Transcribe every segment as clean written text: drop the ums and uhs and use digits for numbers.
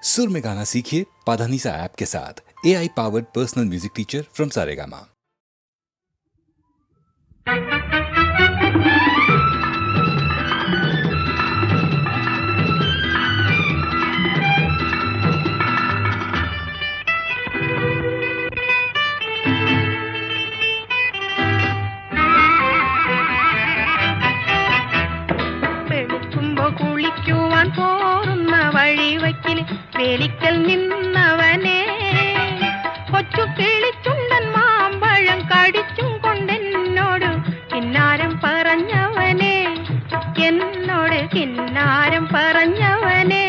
सुर में गाना सीखिए पाधानीसा ऐप के साथ। AI powered personal music teacher from Saregama. കുളിക്കുവാൻ പോറുന്ന വഴിവയ്ക്കിൽ വേലിക്കൽ നിന്നവനെ കൊച്ചു കിളിച്ചുണ്ടൻ മാമ്പഴം കടിച്ചും കൊണ്ടെന്നോട് കിന്നാരം പറഞ്ഞവനെ, എന്നോട് കിന്നാരം പറഞ്ഞവനെ.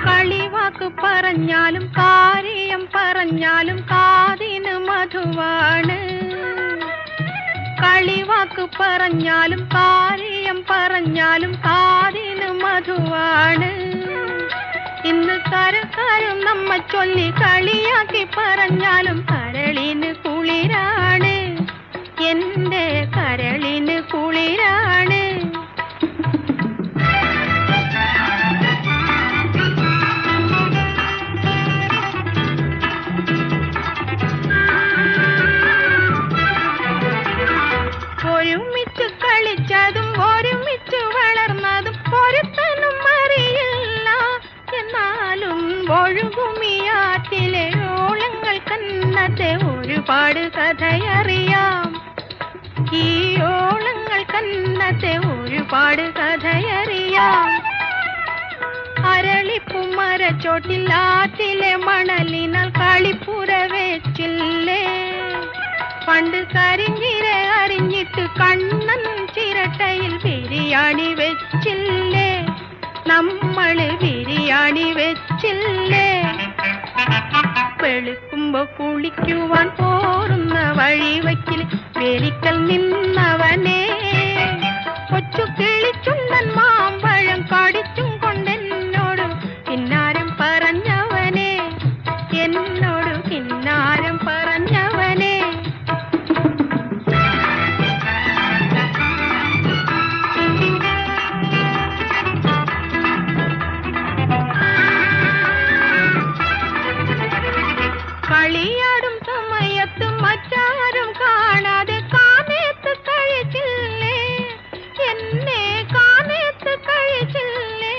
കളിവാക്ക് പറഞ്ഞാലും കാര്യം പറഞ്ഞാലും കാതിന് മധുവാണ്. കളിവാക്ക് പറഞ്ഞാലും കാര്യം പറഞ്ഞാലും കാതിന് മധുവാണ്. ഇന്ന് കരക്കാരും നമ്മ ചൊല്ലി കളിയാക്കി പറഞ്ഞാലും കരളിന് കുളിരാണ്, എന്റെ കരളിന് കുളിരാണ്. ഒരുമിച്ച് കളിച്ചതും ഒരുമിച്ച് വളർന്നതും ഒരുത്തനും അറിയില്ല. എന്നാലും ഒഴുകുമിയാറ്റിലെ ഓളങ്ങൾ കന്നത്തെ ഒരുപാട് കഥയറിയാം. ഈ ഓളങ്ങൾ കന്നത്തെ ഒരുപാട് കഥയറിയാം. അരളിപ്പുമരച്ചോട്ടിൽ ആറ്റിലെ മണലിനാൽ കളിപ്പുര വെച്ചില്ലേ. പണ്ട് കരിഞ്ഞിര അറിഞ്ഞിട്ട് കണ്ണൻ ചിരട്ടയിൽ ബിരിയാണി വെച്ചില്ലേ. നമ്മള് ബിരിയാണി വെച്ചില്ലേ. വെളുക്കുമ്പോ കുളിക്കുവാൻ പോറുന്ന വഴിവയ്ക്കിൽ വേലിക്കൽ നിന്നവനെ കൊച്ചു കിളിച്ചുണ്ടൻ മാമ്പഴം കടിച്ചും കൊണ്ടെന്നോട് കിന്നാരം പറഞ്ഞവനെ, എന്നോട് കിന്നാരം പറഞ്ഞവനെ. കളിയാടും സമയത്ത് മറ്റാരും കാണാതെ കാമേത്ത് കഴിച്ചില്ലേ, എന്നെ കാമേത്ത് കഴിച്ചില്ലേ.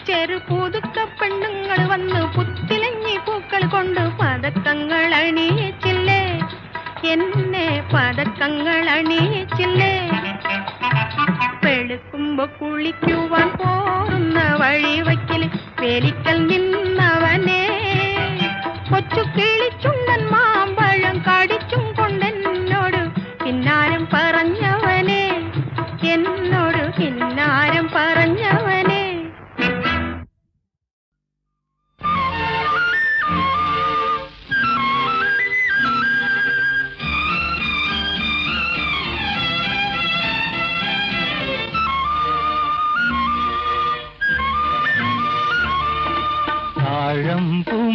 ചെറുപുതുക്ക പെണ്ണുങ്ങൾ വന്ന് പുത്തിലഞ്ഞി പൂക്കൾ കൊണ്ട് പതക്കങ്ങൾ അണിയിച്ചില്ലേ, എന്നെ പതക്കങ്ങൾ അണിയിച്ചില്ലേ. വെളുക്കുമ്പോ കുളിക്കുവാൻ പോറുന്ന വഴിവയ്ക്കിൽ വേലിക്കൽ നിന്നവനെ കൊച്ചു കിളിച്ചുണ്ടൻ മാമ്പഴം കടിച്ചും കൊണ്ടെന്നോട് കിന്നാരം പറഞ്ഞവനെ, എന്നോട് കിന്നാരം പറഞ്ഞവനെ.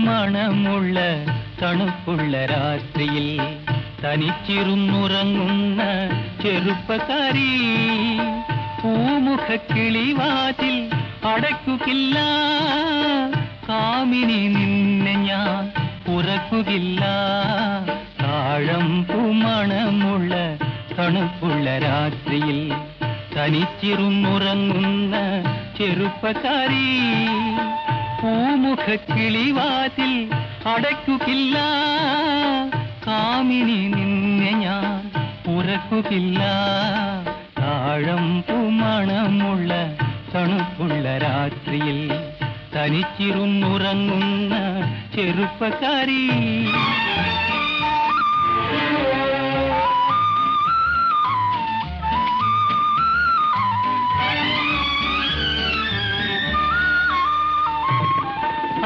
മണമുള്ള തണുപ്പുള്ള രാത്രിയിൽ തനിച്ചിരുന്നുറങ്ങുന്ന ചെറുപ്പക്കാരി, പൂമുഖ കിളിവാതിൽ അടയ്ക്കുകില്ല, കാമിനി നിന്നെ ഞാൻ ഉറക്കുകില്ല. താഴമ്പൂ മണമുള്ള തണുപ്പുള്ള രാത്രിയിൽ തനിച്ചിരുന്നുറങ്ങുന്ന ചെറുപ്പക്കാരി, പൂമുഖ കിളിവാതിൽ അടയ്ക്കുകില്ല, കാമിനി നിന്നെ ഞാൻ ഉറക്കുകില്ല. താഴമ്പൂ മണമുള്ള തണുപ്പുള്ള രാത്രിയിൽ തനിച്ചിരുന്നുറങ്ങുന്ന ചെറുപ്പക്കാരി.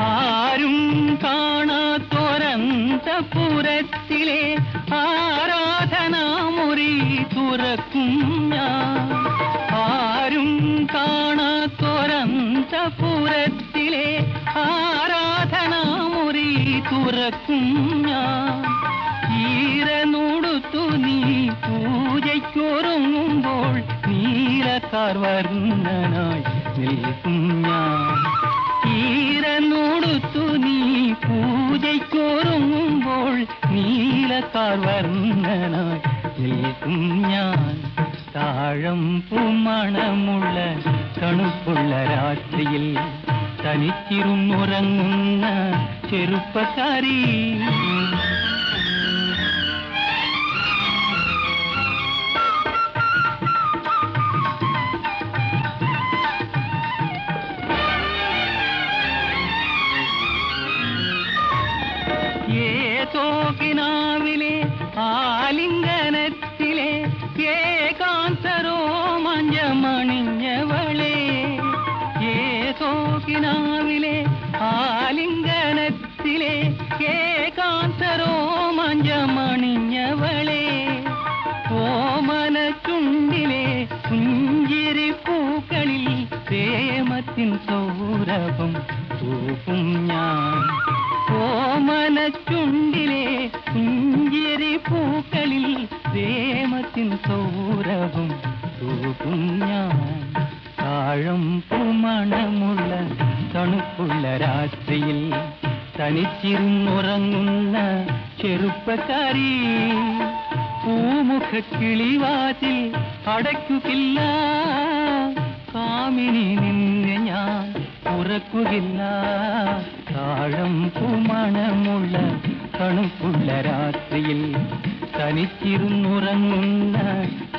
ആരും കാണാത്തൊരന്തപുരത്തിലെ ആരാധനാമുറി തുറക്കും ഞാൻ. ആരും കാണാത്തൊരന്തപുരത്തിലെ ആരാധനാമുറി തുറക്കും ഞാൻ. നീലക്കാർവർണ്ണനായി നിൽക്കും ഞാൻ. ഈരനോടുത്തു നീ പൂജയ്ക്കൊരുങ്ങുമ്പോൾ നീലക്കാർവർണ്ണനായി നിൽക്കും ഞാൻ. താഴം പൂമണമുള്ള തണുപ്പുള്ള രാത്രിയിൽ തനിച്ചിരുന്നുറങ്ങുന്ന ചെറുപ്പക്കാരി. ഏതോ കിനാവിലെ ആലിംഗനത്തിലെ ഏകാന്തരോമാഞ്ചമണിഞ്ഞവളെ, ഏതോ കിനാവിലെ ആലിംഗനത്തിലെ ഏകാന്തരോമാഞ്ചമണിഞ്ഞവളെ, ഓമന ചുണ്ടിലെ പുഞ്ചിരി പൂക്കളിൽ പ്രേമത്തിൻ സൗരഭം തൂക്കും ഞാൻ. ഓമന ചുണ്ടിലെ പുഞ്ചിരി പൂക്കളിൽ പ്രേമത്തിൻ സൗരഭം തൂക്കും ഞാൻ. താഴം പൂമണമുള്ള തണുപ്പുള്ള രാത്രിയിൽ തനിച്ചിരുന്നുറങ്ങുന്ന ചെറുപ്പക്കാരി. പൂമുഖക്കിളിവാതിൽ അടയ്ക്കുകയില്ല, കാമിനി നിന്നെ ഞാൻ ഉറക്കുകയില്ല. താഴം പൂമണമുള്ള തണുപ്പുള്ള രാത്രിയിൽ തനിച്ചിരുന്നുറങ്ങുന്ന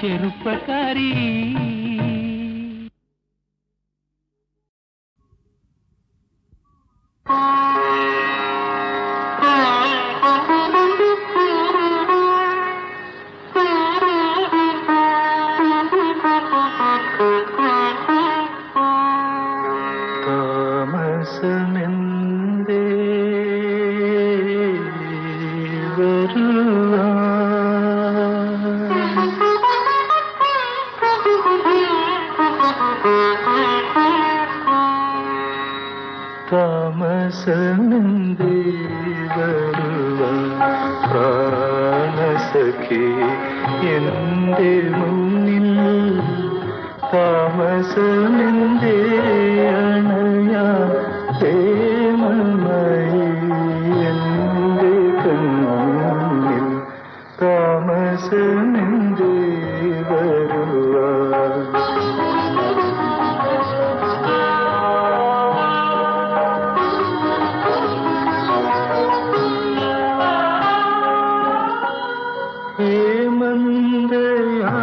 ചെറുപ്പക്കാരി. താമസമെന്തേ വരുവാൻ പ്രാണസഖി എൻ്റെ മുന്നിൽ, താമസമെന്തേ അണയാൻ പ്രേമമായി എൻ്റെ കണ്ണിൽ, താമസമെന്തേ വരുവാൻ.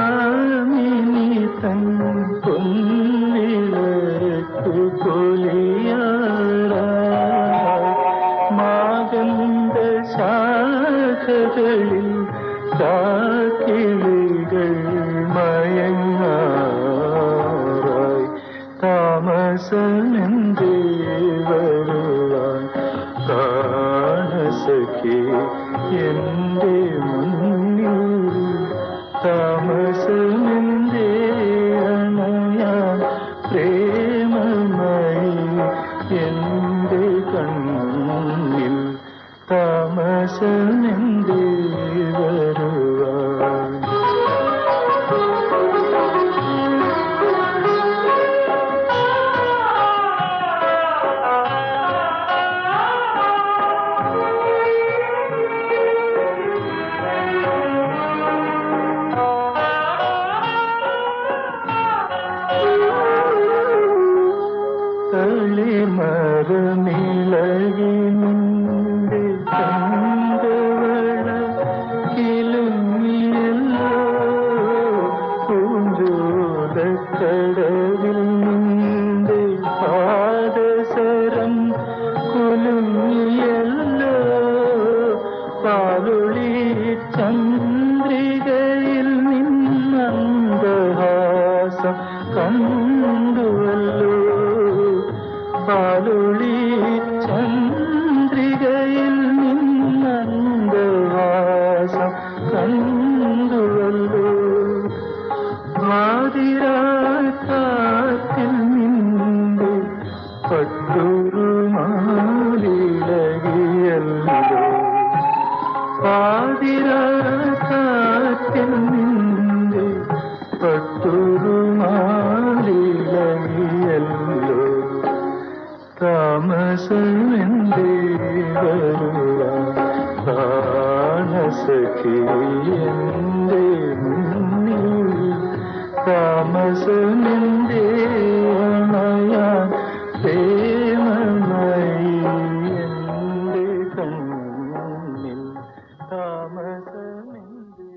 ഹേമന്തയാമിനി തൻ പൊൻവിളക്കു പൊലിയാറായി, മാകന്ത ശാഖകളിൽ കാക്കിളികൾ മയങ്ങാറായി, താമസമെന്തേ വരുവാൻ പ്രാണസഖി എൻ്റെ മുന്നിൽ, താമസമെന്തേ അണയാൻ പ്രേമമായി എൻ്റെ കണ്ണിൽ, താമസമെന്തേ വരുവാൻ. തളിമരമിളകി നിന്റെ ചന്തവള കിലുങ്ങിയല്ലോ, പൂഞ്ചോലക്കടവിൽ നിന്റെ പാദസരം കുലുങ്ങിയല്ലോ, പാലൊളി ചന്ദ്രികയിൽ നിന്നന്തഹാസം കണ്ടുവല്ലോ, പാലൊളി ചന്ദ്രികയിൽ നിന്നന്തഹാസം കണ്ടുവല്ലോ, വാതിരാക്കാറ്റിൽ നിന്റെ പട്ടുറുമാലിളകിയല്ലോ, പാതിരാക്കാറ്റിൽ നിന്റെ പട്ടുറുമാലിളകിയല്ലോ, സഖി എന്റെ മുന്നിൽ താമസമെന്റെ അണയാൻ പ്രേമമായി എന്റെ കണ്ണിൽ താമസമെന്റെ.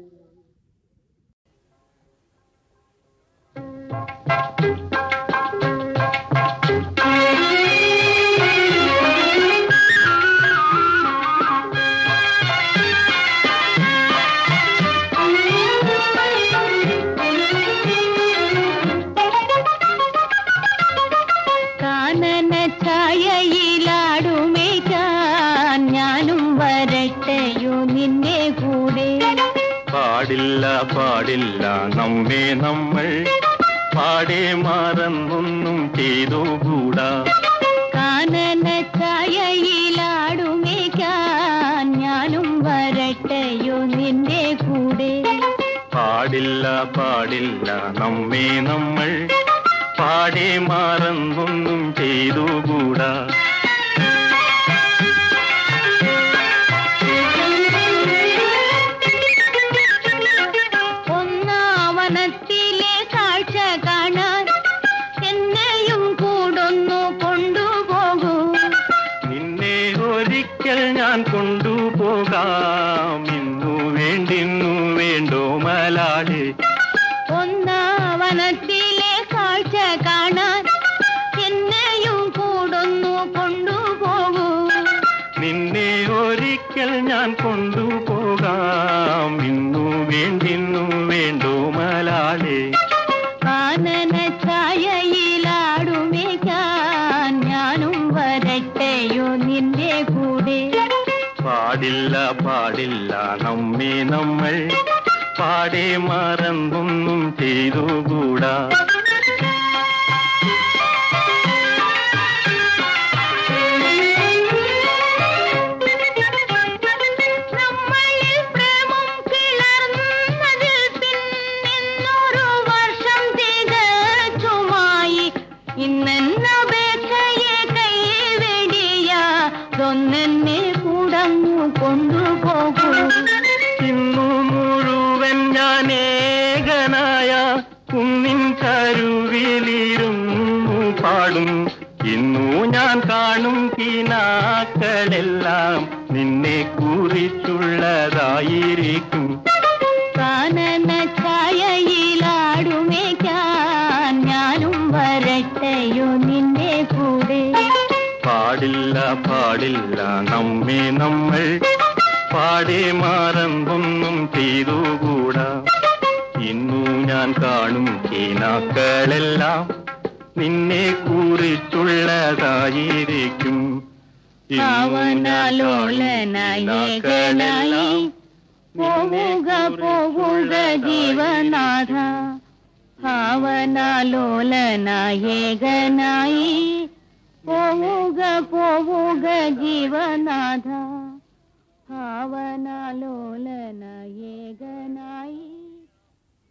പാടില്ല പാടില്ല നമ്മെ നമ്മൾ പാടെ മറന്നൊന്നും ചെയ്തുകൂടാ. കാനന ഛായയിലാടുമേക്കാൻ ഞാനും വരട്ടെയോ നിന്റെ കൂടെ. പാടില്ല പാടില്ല നമ്മെ നമ്മൾ പാടെ മറന്നൊന്നും ചെയ്തുകൂടാ. ഞാൻ കൊണ്ടുപോകാം ഇന്നു വേണ്ടിന്നു വേണ്ടോ മലാളെ. ഒന്നാവനത്തിലെ കാഴ്ച കാണാൻ എന്നെയും കൂടൊന്നു കൊണ്ടുപോകൂ. നിന്നെ ഒരിക്കൽ ഞാൻ കൊണ്ടുപോകാം ഇന്നു വേണ്ടിന്നു വേണ്ടോ മലാളെ. കാനന ഛായയിലാടുമേക്കാൻ ഞാനും വരട്ടെയോ നിന്റെ കൂടെ. പാടില്ല പാടില്ല നമ്മെ നമ്മൾ പാടെ മറന്നൊന്നും ചെയ്തുകൂടാ. നമ്മളിൽ പ്രേമം കിളർന്നതിൽ പിന്നൊരു വർഷം തികച്ചുമായി. ഇന്നപേക്ഷയെ കൈവെടിയാതൊന്നെന്നെ കൂടങ്ങു കൊണ്ടുപോകൂ. ഇന്നു മുഴുവൻ ഞാൻ ഏകനായ കുന്നിൻ കരുവിലിരുന്നു പാടും. ഇന്നു ഞാൻ കാണും കിനാക്കളെല്ലാം നിന്നെ കുറിച്ചുള്ളതായിരിക്കും. കാനന ഛായയിലാടുമേക്കാൻ ഞാനും വരട്ടെയോ നിന്റെ കൂടെ. പാടില്ല പാടില്ല നമ്മെ നമ്മൾ പാടെ മറന്നൊന്നും ചെയ്തുകൂടാ. ഇന്നു ഞാൻ കാണും കിനാക്കളെല്ലാം നിന്നെ കുറിച്ചുള്ളതായിരിക്കും. ഭാവനാലോലനായേകനായി പോവുക പോവുക ജീവനാഥ. ഭാവനാലോലനായേകനായി പോവുക പോവുക ജീവനാഥ. ഭാവനാലോലനായേകനായി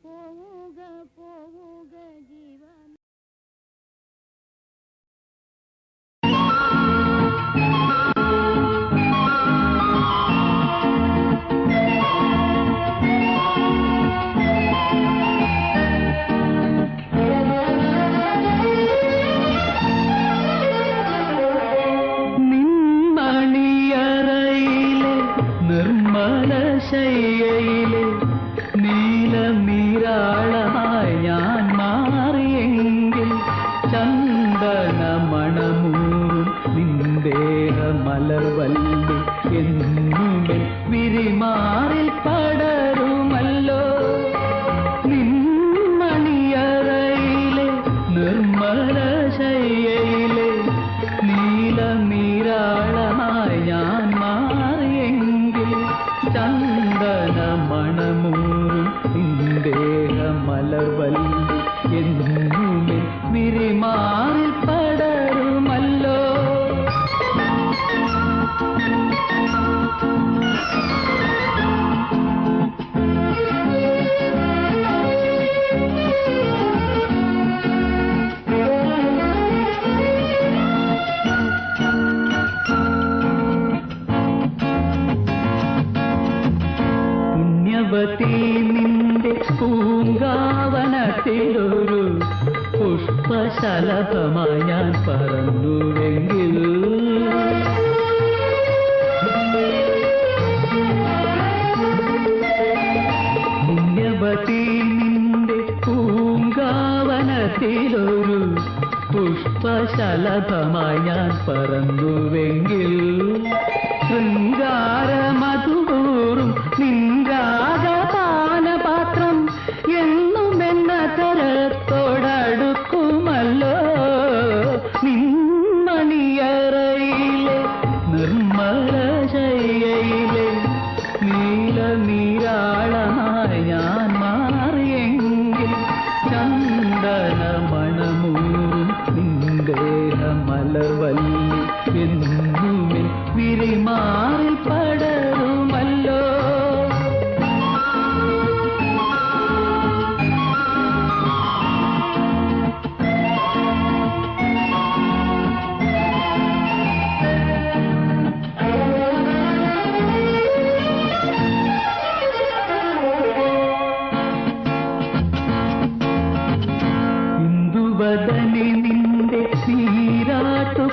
പോവുക പോവുക ജീവനാഥ. ശയ്യയിലെ നീലനീരാളമായി ഞാൻ മാറിയെങ്കിൽ ചന്ദന മണമൂറും നിന്ദേഹ മലർവല്ലി എന്നുമേ വിരിമാറിൽ പടരുമല്ലോ. നിന്മണിയറയിലെ നിർമ്മല ശയ്യയിലെ നീലനീരാളമായി ഞാൻ മാറിയെങ്കിൽ ചന്ദന മണമൂറും നിന്ദേഹ മലർവല്ലി എന്നുമേ വിരിമാറിൽ പടരുമല്ലോ. പുണ്യവതി നിന്റെ പൂങ്കാവനത്തിലൊരു പുഷ്പശലഭമായി ഞാൻ പറന്നുവെങ്കിൽ പുണ്യവതി നിന്റെ പൂങ്കാവനത്തിലൊരു പുഷ്പശലഭമായി ഞാൻ പറന്നുവെങ്കിൽ ശൃംഗാരമധുപൂറും നിൻരാഗപാനപാത്രം എന്നുമെന്ന തരത്തോടടുക്കുമല്ലോ നിന്മണിയറയിലെ നിർമ്മലശയ്യയിലെ നീലനീരാളമായി ഞാൻ മാറിയെങ്കിൽ ചന്ദനമണമൂറും നിന്ദേഹമലർവല്ലി എന്നുമെൻ വിരിമാറിൽ പടരുമല്ലോ ഇന്ദുവദനി നിന്റെ നീരാട്ടുകടലിലെ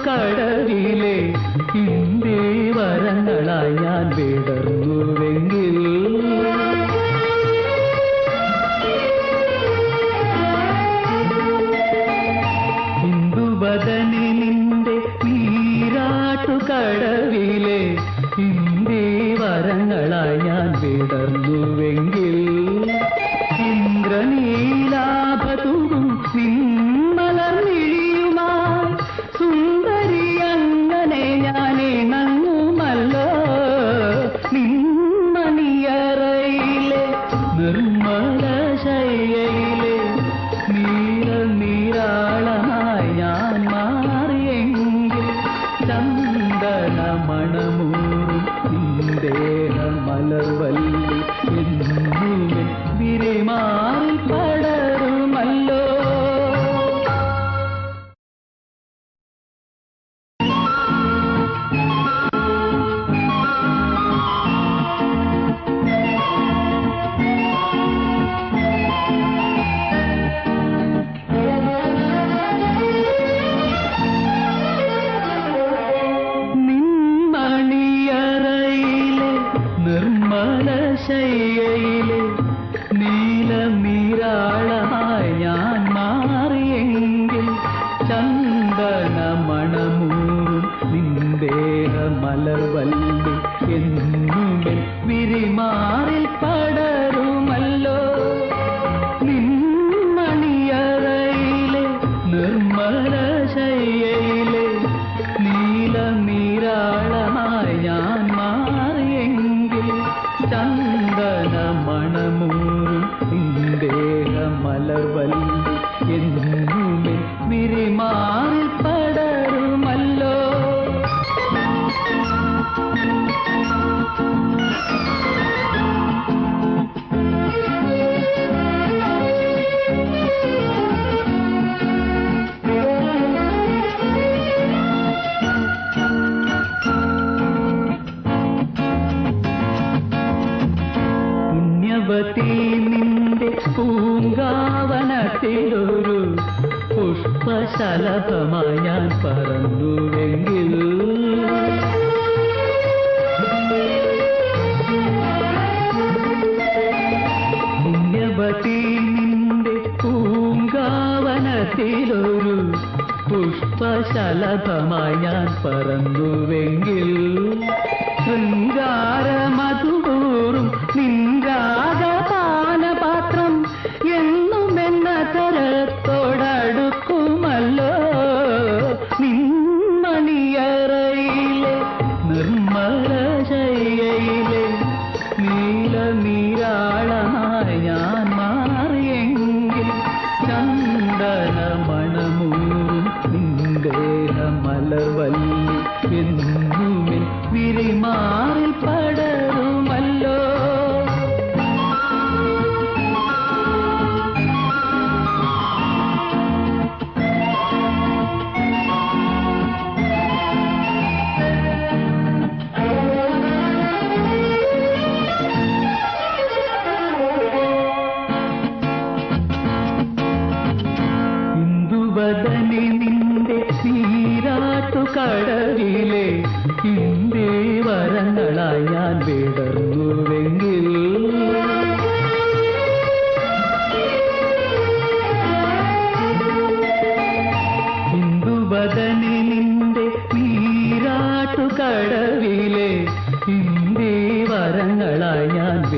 ഇന്ദേവരങ്ങളായി ഞാൻ വിടർന്നുവെങ്കിൽ ഇന്ദുവദനി നിന്റെ നീരാട്ടുകടലിലെ ഇന്ദേവരങ്ങളായി ഞാൻ വിടർന്നുവെങ്കിൽ ഇന്ദ്രനീലാഭതും നിന്മലർമിഴിയുമായി സുന്ദരി അങ്ങനെ ഞാൻ ഇണങ്ങുമല്ലോ നിന്മണിയറയിലെ നിർമ്മലശയ്യയിലെ നീളനീരാളമായി ഞാൻ മാറിയെങ്കിൽ ചന്ദനമണമൂറും നിന്ദേഹമലർവല്ലി എന്നുമെൻ വിരിമാറിൽ പടരുമല്ലോ നിന്മണിയറയിലെ നിർമ്മലശയ്യയിലെ നീലനീരാളമായി ഞാൻ മാറിയെങ്കിൽ ചന്ദനമണമൂറും നിന്ദേഹമലർവല്ലി എന്നുമെൻ വിരിമാറിൽ പടരുമല്ലോ നിന്മണിയറയിലെ നിർമ്മലശയ്യയിലെ നീലനീരാളമായി ഞാൻ മാറിയെങ്കിൽ ചന്ദനമണമൂറും നിന്ദേഹമലർവല്ലി എന്നുമെൻ വിരിമാറിൽ പടരുമല്ലോ പുണ്യവതി നിന്റെ പൂങ്കാവനത്തിലൊരു പുഷ്പശലഭമായി ഞാൻ പറന്നുവെങ്കിൽ പുണ്യവതി നിന്റെ പൂങ്കാവനത്തിലൊരു പുഷ്പശലഭമായി ഞാൻ പറന്നുവെങ്കിൽ ശൃംഗാരമധുപൂറും നിൻരാഗപാനപാത്രം എന്നുമെന്ന തരത്തോടടുക്കുമല്ലോ നിന്മണിയറയിലെ നിർമ്മലശയ്യയിലെ നീലനീരാളമായി ഞാൻ മാറിയെങ്കിൽ ചന്ദനമണമൂറും നിന്ദേഹമലർവല്ലി എന്നുമെൻ വിരിമാറിൽ പടരുമല്ലോ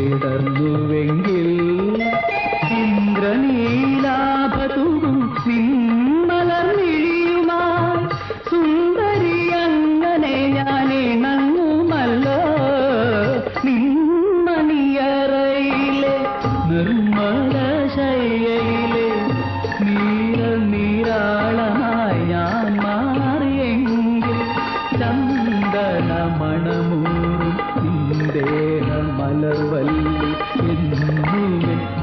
വിടർന്നുവെങ്കിൽ ഇന്ദ്രനീലാഭതും നിന്മലർമിഴിയുമായി സുന്ദരി അങ്ങനെ ഞാൻ ഇണങ്ങുമല്ലോ നിന്മണിയറയിലെ നിർമ്മല ശയ്യയിലെ നീരാളമായി ഞാൻ മാറിയെങ്കിൽ ചന്ദന മണമൂറും ദേഹ മലർവല്ലി എന്നും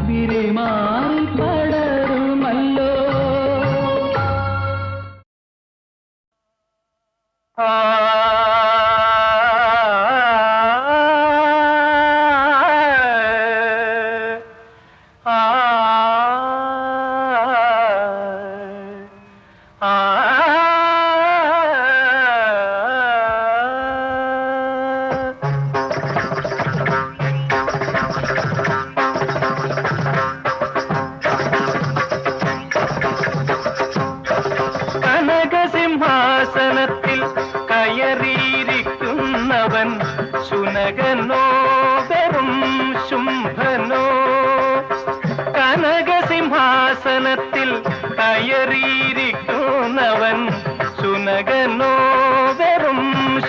വിരിമാറി പടരുമല്ലോ. കനകസിംഹാസനത്തിൽ കയറിയിരിക്കുന്നവൻ ശുനകനോ വെറും ശുംഭനോ? കനകസിംഹാസനത്തിൽ കയറിയിരിക്കുന്നവൻ ശുനകനോ വെറും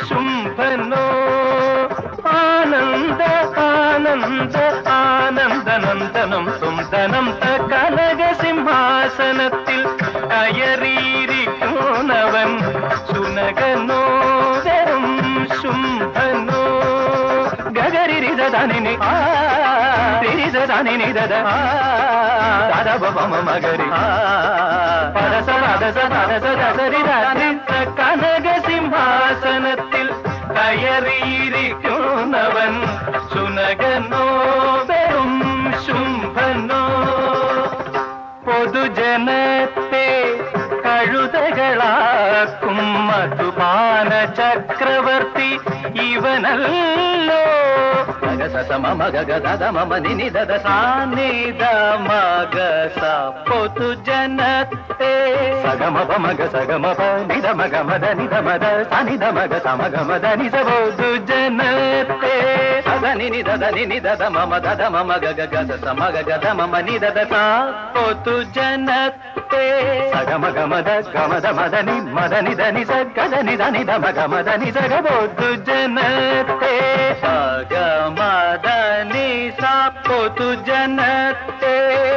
ശുംഭനോ? ആനന്ദ ആനന്ദ ആനന്ദനന്ദനം സുന്ദനം കനകസിംഹാസനത്തിൽ കയറിയിരിക്കുന്നവൻ ശുനകനോ വെറും ശുംഭനോ? ഗഗരിരിദനിനി തിരിസദനിനി ദദ മഗരി കനകസിംഹാസനത്തിൽ കയറിയിരിക്കുന്നവൻ ശുനകനോ വെറും ശുംഭനോ? പൊതുജനത്തെ കഴുതകളാക്കും മധുപാന ചക്രവർത്തി ഇവനല്ലോ. പൊതുജനത്തെ സഗമപമഗ സഗമപ നിധമഗമദ നിധമദ സനിധമഗ സമഗമദ നിസ പൊതുജനത്തെ സദനി നിധദ നിധദ മമ ദദ മമ ഗഗ ഗദ സമഗ ഗദ മമ നിധദ സാ പൊതുജനത്തെ സഗമഗമദ ഗമദ മദനി മദനി ധനി സഗദനി ധനി ധമ ഗമദ നി സഗ പൊതുജനത്തെ സഗമദനി സാ പൊതുജനത്തെ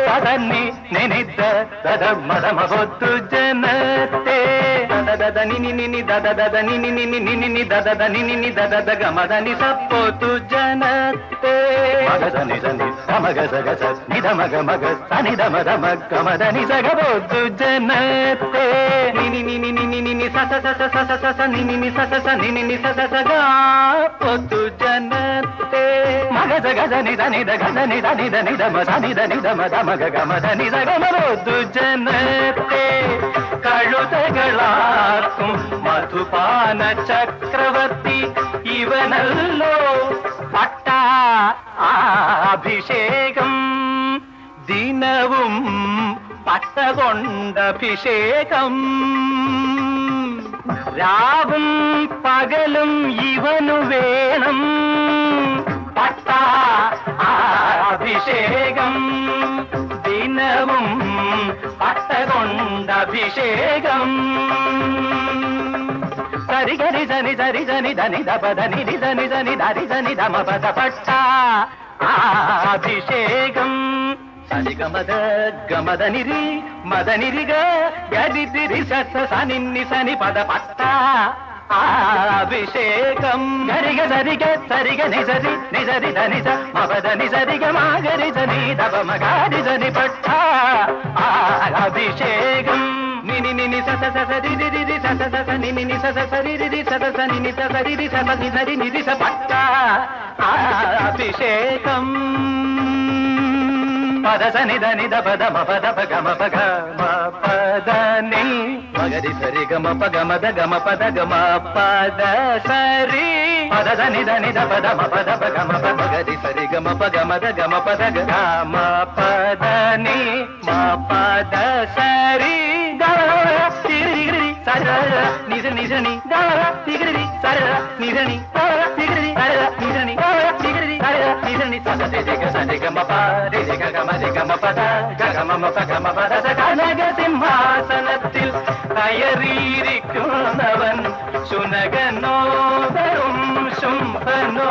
സദനി നിനിധ ദദ മദമ പൊതുജനത്തെ ദദ നിനി നിനി ദദ ദദ നിനി നിനി നിനി നി ദദ ദ നിനി നി ദദ ദ ഗമദ നി സ പൊതുജനത്തെ മഗ നി ധനി ധമഗ സഗ സ നി ധമഗ മഗ സനി ധമ ധമ ഗമദ നി സഗ പൊതുജനത്തെ നിനി നിനി നിനി നിനി സ സ സ സ സ സ നിനി നി സ സ സ നിനി നി സ സ സ ഗ പൊതുജനത്തെ മഗ സഗ ധനി ധനി ധ ഗ ധനി ധനി ധനി ധമ സനി ധനി ധമ ധമഗ ഗമദ നി സ ഗമ പൊതുജനത്തെ കഴുതകളാർക്കും മധുപാന ചക്രവർത്തി ഇവനല്ലോ. പട്ടാഭിഷേകം ദിനവും പട്ട കൊണ്ടഭിഷേകം രാവും പകലും ഇവനു വേണം. പട്ടാഭിഷേകം ദിനവും പട്ട കൊണ്ടഭിഷേകം സരി ഗരി ജനി സരി ജനി ധനി ധപ ധനി നി ധനി ധനി ധരി ധനി ധമ പദ പട്ടാഭിഷേകം സരി ഗമദ ഗമദ നിരി മദ നിരി ഗരി തിരി സസ സനി നി സനി പദ പട്ടാഭിഷേകം ഗരിഗ സരിഗ സരിഗ നിസരി നിസരി ധനി സ മപദ നിസരിഗ മാഗരി ജനി ധപ മഗാരി ജനി പട്ടാഭിഷേകം നിനി നിനി സസ സസ രി രി രി സസ സസ നിനി നി സസ സരി രി രി സസ സ നിനി സ സരി രി സസ നി സരി നി രി സ പട്ടാഭിഷേകം പദ സനി ധനി ധ പദ മ പദ പ ഗമ പ ഗ മ പദ നി മഗരി സരി ഗമ പ ഗമ ധ ഗമ പദ ഗമ പദ സരി പദ ധനി ധനി ധ പദ മ പദ പ ഗമ പ മഗരി സരി ഗമ പ ഗമ ധ ഗമ പദ ഗ മ പദ നി മ പദ സരി ഗ തിരി രി സര നിസ നിസ നി ഗ തിരി രി സര നിസ നി ഗ തിരി രി സര നിസ നി ഗ തിരി രി സര നിസ നി സദ రిగ సరిగ మప రిగ గమ రిగ మపద గమ మప గమ పద కనക സിംഹാസനത്തിൽ കയറിയിരിക്കുന്നവൻ ശുനകനോ വെറും ശുംഭനോ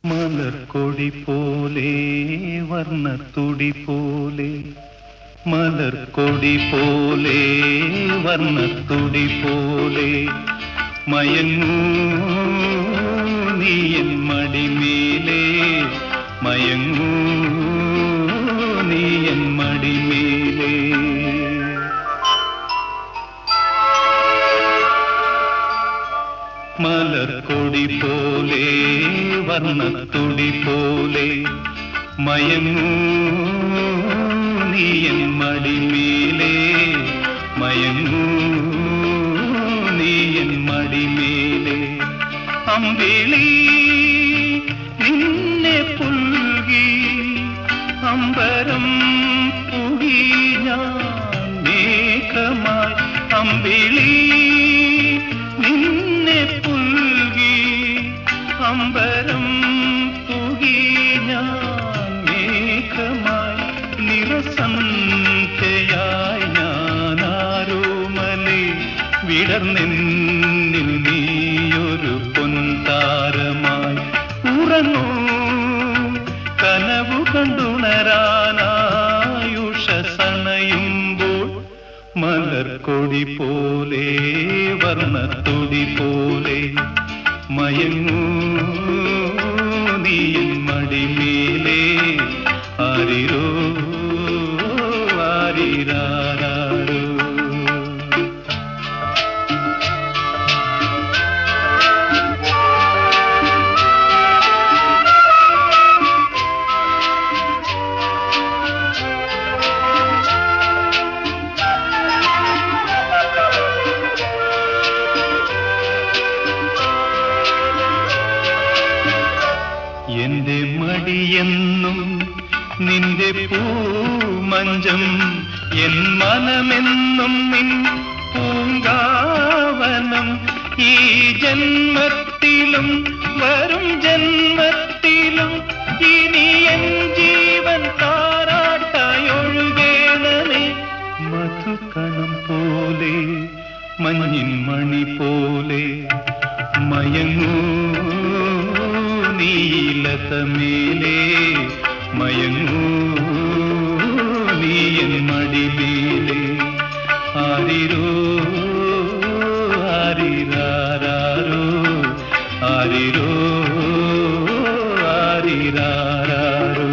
മലർക്കൊടി പോലെ വർണ്ണത്തുടി പോലെ മലർക്കൊടി പോലെ വർണ്ണത്തുടി പോലെ മയങ്ങൂ നീയൻ മടിമേലേ മയങ്ങൂ നീയൻ മടിമേലേ മലർക്കൊടി പോലെ വർണ്ണത്തുടി പോലെ മയങ്ങൂ നീയൻ മടിമേലേ മയങ്ങൂ നീയൻ മടിമേലേ അമ്പിളി നിന്നെ പുൽകി അമ്പരം പുകി ഞാൻ മേഘമായി അമ്പിളി നിന്നെ പുൽകി അമ്പരം പുകി ഞാൻ മേഘമായി നിറസന്ധ്യയായി ഞാനാരോമലേ വിടർന്നെന്നിൽ നീയൊരു പൊൻതാരമായി ഉറങ്ങൂ കനവു കണ്ടുണരാനായുഷസണയുമ്പോൾ മലർക്കൊടി പോലെ വർണ്ണത്തുടി പോലെ മയങ്ങൂ നീയൻ മടിമേലേ ആരിരോ ആരിരാരോ എന്റെ മടിയെന്നും നിന്റെ പൂമഞ്ചം എൻ മനമെന്നും നിൻ പൂങ്കാവനം ഈ ജന്മത്തിലും വരും ജന്മത്തിലും ഇനി എൻ ജീവൻ താരാട്ടായൊഴുകേണമേ മധുകണം പോലെ മഞ്ഞിൻ മണി പോലെ മയങ്ങൂ നീലതമേലേ മയങ്ങൂ നീയൻ മടിമേലേ ആരിരോ ആരിരാരോ ആരിരോ ആരിരാരോ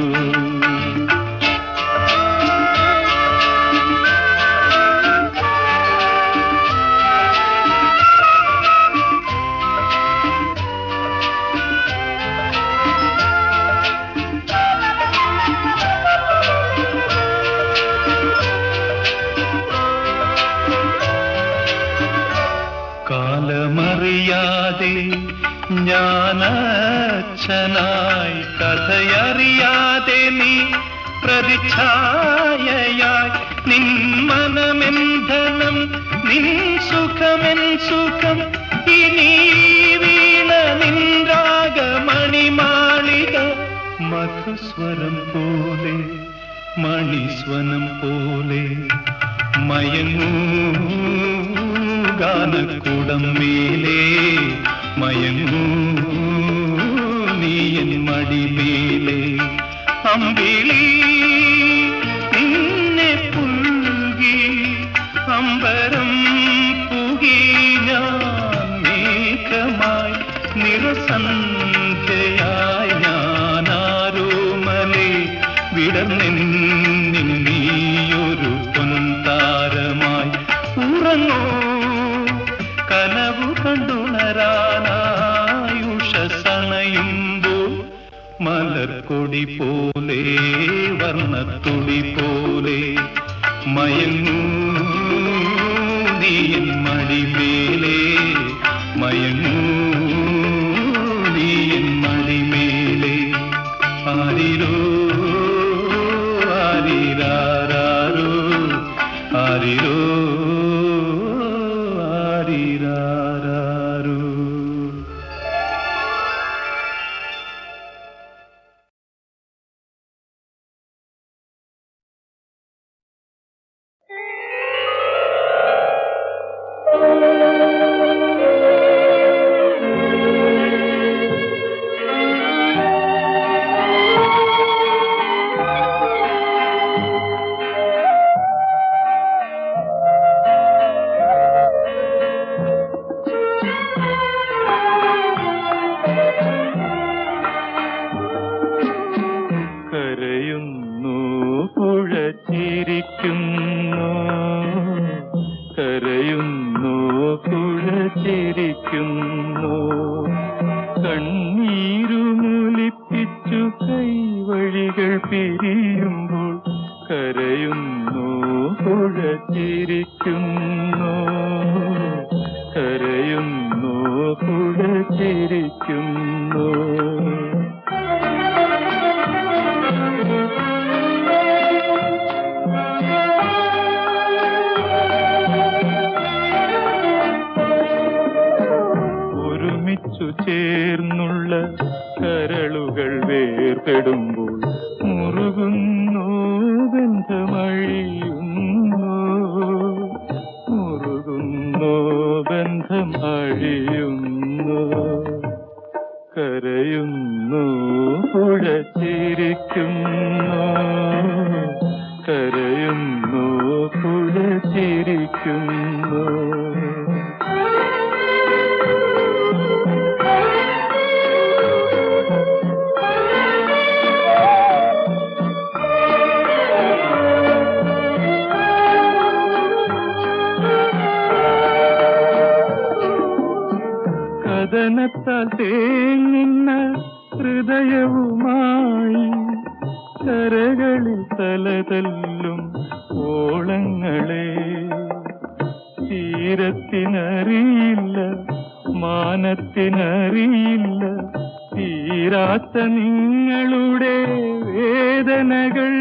കാലമറിയാതെ ഞാനച്ഛനായി കഥയറിയാതെ നീ പ്രതിച്ഛായയായി നിൻ മനമെന്ധനം നിൻ സുഖമെൻ സുഖം ഇനി വീണ നിൻ രാഗമണിമാളിക മധുസ്വരം പോലെ മണിസ്വനം പോലെ മയങ്ങൂ ഗാനക്കുടം മേലേ മയങ്ങൂ നീയൻ മടിമേലേ അമ്പിളി നിന്നെ പുൽകി അമ്പരം പുകി ഞാൻ മേഘമായി നിറസന്ധ്യയായി ഞാനാരോമലേ വിടർന്നെന്നിൽ നീയൊരു പൊൻതാരമായി ഉറങ്ങൂ കനവു കണ്ടുണരാനായുഷസണയുമ്പോൾ മലർക്കൊടി പോലെ വർണ്ണത്തുടി പോലെ മയങ്ങൂ നീയൻ മടിമേലേ മയങ്ങൂ നീയൻ മടിമേലേ ആരിരോ ആരിരാരോ ആരിരോ ആരിരാരോ ആരീരാരാരോ. കരയുന്നു പുഴ ചിരിക്കുന്നു, കരയുന്നു പുഴ ചിരിക്കുന്നു, കണ്ണീരുമൊലിപ്പിച്ചു കൈവഴികൾ പിരിയുമ്പോൾ കരയുന്നു പുഴ ചിരിക്കുന്നു, കരയുന്നു പുഴ ചിരിക്കുന്നു. ഒരുമിച്ചു ചേർന്നുള്ള കരളുകൾ വേർപെടുമ്പോൾ മുറുകുന്നു ബന്ധമഴിയുന്നു, മുറുകുന്നു ബന്ധം അഴിയുന്നു, കരയുന്നു പുഴ ചിരിക്കുന്നു, കരയുന്നു പുഴ ചിരിക്കുന്നു. കഥനത്താൽ തേങ്ങുന്ന ഹൃദയവുമായി കരകളിൽ തലതല്ലും ഓളങ്ങളെ തീരത്തിനറിയില്ല, മാനത്തിനറിയില്ല തീരാത്ത നിങ്ങളുടെ വേദനകൾ,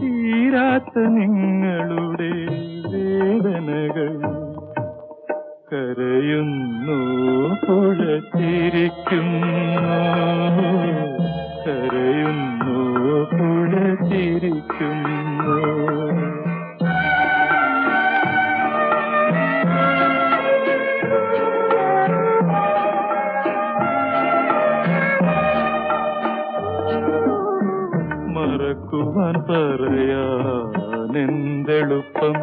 തീരാത്ത നിങ്ങളുടെ വേദനകൾ. കരയുന്നു പുഴ ചിരിക്കുന്നു, കരയുന്നു പുഴ ചിരിക്കുന്നു. മറക്കുവാൻ പറയാനെന്തെളുപ്പം,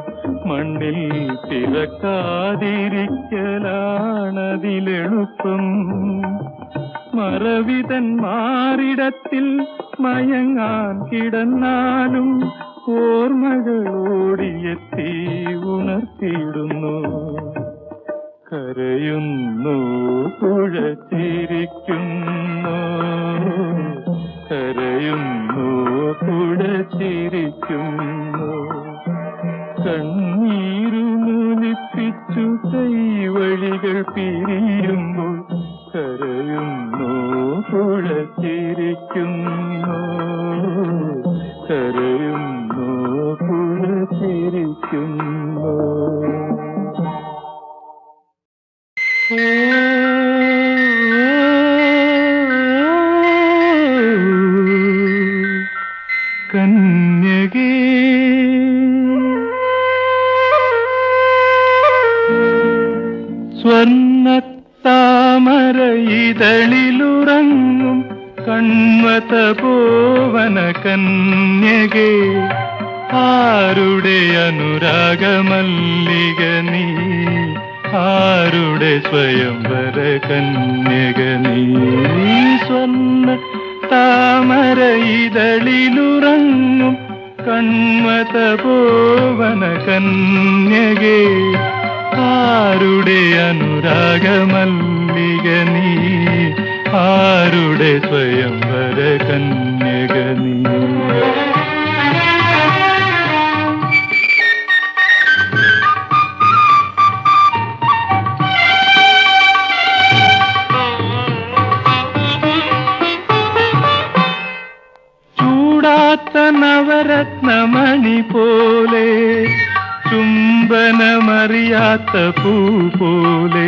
മണ്ണിൽ പിറക്കാതിരിക്കലാണതിലെളുപ്പം. മറവിതൻ മാറിടത്തിൽ മയങ്ങാൻ കിടന്നാലും ഓർമ്മകളോടിയെത്തി ഉണർത്തിയിടുന്നു. കരയുന്നു പുഴ ചിരിക്കുന്നു, കരയുന്നു പുഴ ചിരിക്കുന്നു, കണ്ണീരുമൊലിപ്പിച്ചു കൈവഴികൾ പിരിയുമ്പോൾ കരയുന്നു പുഴ ചിരിക്കുന്നു, കരയുന്നു പുഴ ചിരിക്കുന്നു. കന്യകേ സ്വർണ്ണത്താമര ഇതളിലുറങ്ങും കൺവത പോവന കന്യകേ, ആരുടെ അനുരാഗമല്ലിക നീ, ആരുടെ സ്വയംവര കന്യക നീ. സ്വർണ്ണ താമര ഇതളിലുറങ്ങും കൺവത പോവന കന്യകേ, ആരുടെ അനുരാഗമല്ലിക നീ, ആരുടെ സ്വയംവര കന്യക നീ. ചൂടാത്ത നവരത്നമണി പോലെ ചുംബനമറിയാ ചൂടാത്ത പൂ പോലെ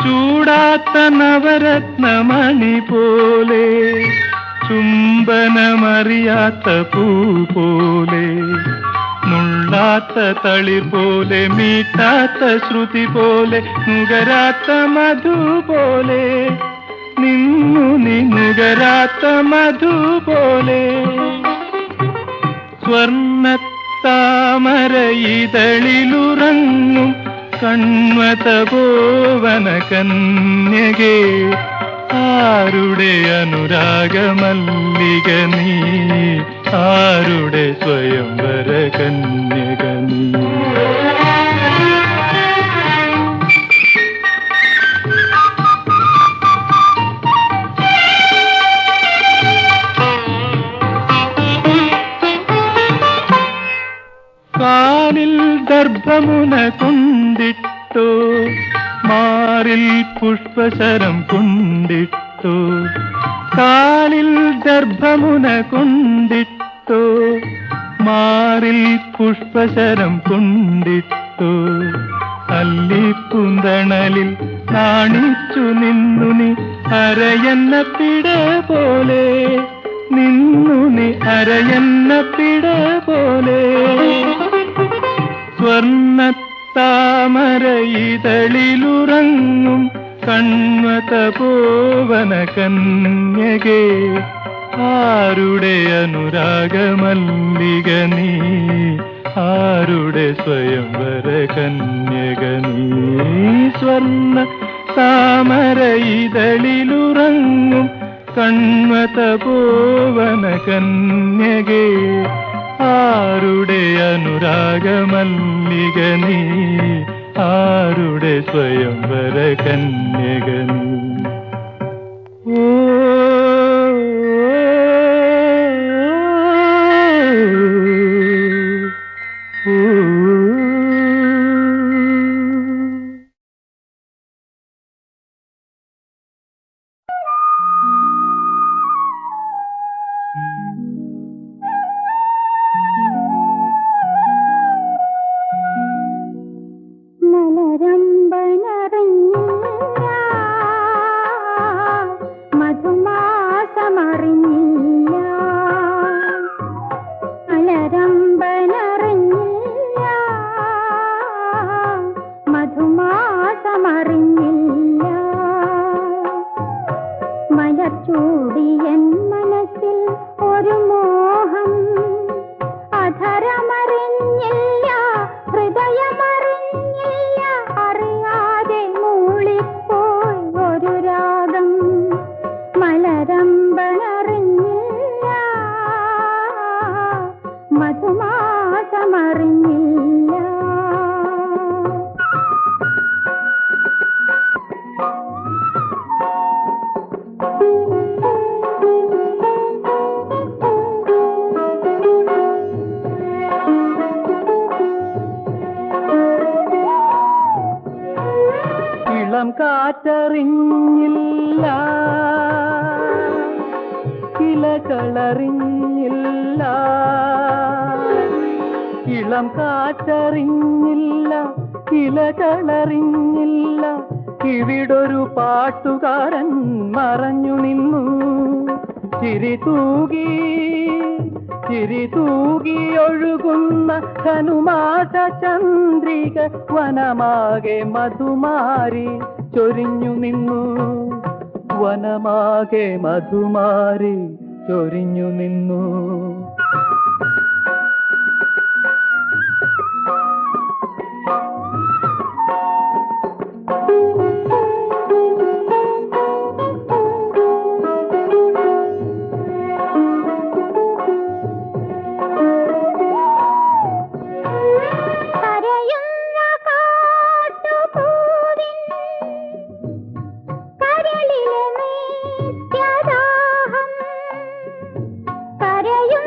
ചൂടാത്ത നവരത്നമണി പോലെ ചുംബനമറിയാത്ത പൂ പോലെ നുള്ളാത്ത തളിർ പോലെ മീട്ടാത്ത ശ്രുതി പോലെ നുകരാത്ത മധു പോലെ നിന്നു നുകരാത്ത മധു പോലെ സ്വർണ്ണത്താമരയിതളിലുറങ്ങും കൺവതപോവന കന്യകേ ആരുടെ അനുരാഗമല്ലിക നീ ആരുടെ സ്വയംവര കന്യക നീ കാലിൽ ദർഭമുന കൊണ്ടിട്ടോ മാറിൽ പുഷ്പശരം കൊണ്ടിട്ടോ കാലിൽ ദർഭമുന കൊണ്ടിട്ടോ മാറിൽ പുഷ്പശരം കൊണ്ടിട്ടോ അല്ലിപ്പുന്തണലിൽ നാണിച്ചു നിന്നു നീ അരയന്ന പിട പോലെ നിന്നു നീ അരയന്ന പിട പോലെ സ്വർണ്ണത്താമരയിതളിലുറങ്ങും കൺവതപോവന കന്യകേ ആരുടെ അനുരാഗമല്ലിക നീ ആരുടെ സ്വയംവര കന്യക നീ സ്വർണ്ണ താമരയിതളിലുറങ്ങും കൺവതപോവന കന്യകേ ആരുടെ അനുരാഗമല്ലിക നീ ആരുടെ സ്വയംവര കന്യക നീ ഓ കാറ്ററിഞ്ഞില്ല കിളകളറിഞ്ഞില്ല ഇളം കാറ്ററിഞ്ഞില്ല കിളകളറിഞ്ഞില്ല ഇവിടൊരു പാട്ടുകാരൻ മറഞ്ഞു നിന്നു ചിരി തൂകി ഒഴുകുന്ന ധനുമാസ ചന്ദ്രിക വനമാകെ മധുമാരി ചൊരിഞ്ഞു നിന്നു വനമാകെ മധുമാരി ചൊരിഞ്ഞു നിന്നു കരയും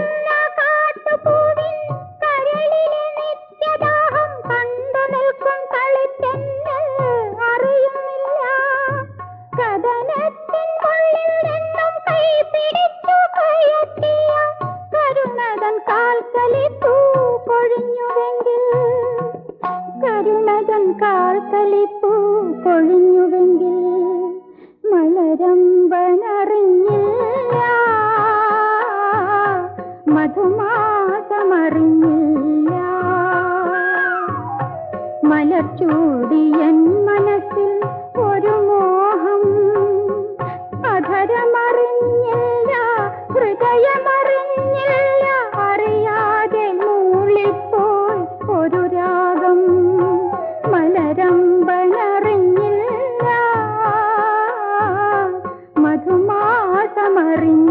മാർഗളിപ്പൂ പൊഴിഞ്ഞുവെങ്കിൽ മലരമ്പനറിഞ്ഞില്ല, മധുമാസമറിഞ്ഞില്ല. മലർച്ചൂടിയൻ മനസ്സിൽ ഒരു മോഹം, അധരമറിഞ്ഞില്ല, ഹൃദയമറിഞ്ഞില്ല. അറിയാതെ മൂളിപ്പോയി ഒരു രാഗം, മലരമ്പനറിഞ്ഞില്ല, മധുമാസമറിഞ്ഞില്ല.